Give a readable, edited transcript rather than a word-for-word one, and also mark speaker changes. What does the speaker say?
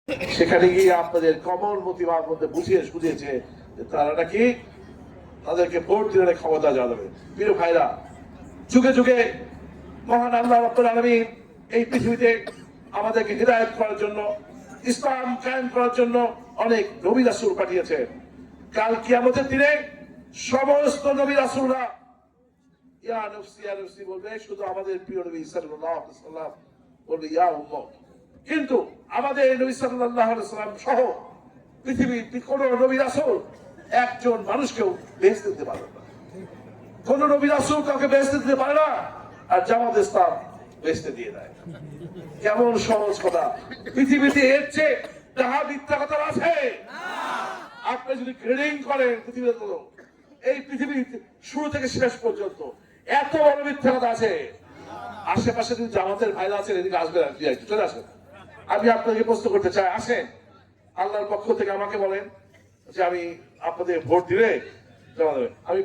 Speaker 1: সেখানে গিয়ে আপনাদের কমল প্রতিভার মধ্যে বুঝিয়ে সুঝিয়েছে তারা নাকি তাদেরকে ভোট দিলে ক্ষমতা যাবে। প্রিয় ভাইরা, যুগে যুগে মহান আল্লাহ রাব্বুল আলামিন এই পৃথিবীতে আমাদেরকে হিদায়াত করার জন্য, ইসলাম কায়েম করার জন্য অনেক নবী রাসূল পাঠিয়েছেন। কাল কিয়ামতের দিনে সমস্ত নবী রাসূলরা ইয়া নফসি বলবে, শুধু আমাদের প্রিয় নবী সাল্লাল্লাহু আলাইহি ওয়াসাল্লাম বলবে ইয়া উম্মত। কিন্তু আমাদের নবী সাল্লাল্লাহু আলাইহি ওয়াসাল্লাম সহ পৃথিবীর কোন নবী রাসূল একজন মানুষকেও বেহেশত দিতে পারে না। কোন নবী রাসূল কাউকে বেহেশত দিতে পারে না, আর জামাত ইসলাম বেহেশত দিয়ে দেয়। কেমন সহজ কথা! পৃথিবীতে এর চেয়ে তাহা মিথ্যা কথা আছে? আপনি যদি গ্রেডিং করেন পৃথিবীতে, এই পৃথিবীর শুরু থেকে শেষ পর্যন্ত এত বড় মিথ্যা কথা আছে। আশেপাশে যদি জামাতের ভাইরা আছেন, এদিকে আসবেন, চলে আসেন। আমি আপনাকে প্রশ্ন করতে চাই, আসেন, আল্লাহর পক্ষ থেকে আমাকে বলেন যে আমি আপনাদের ভোট দিলে আমি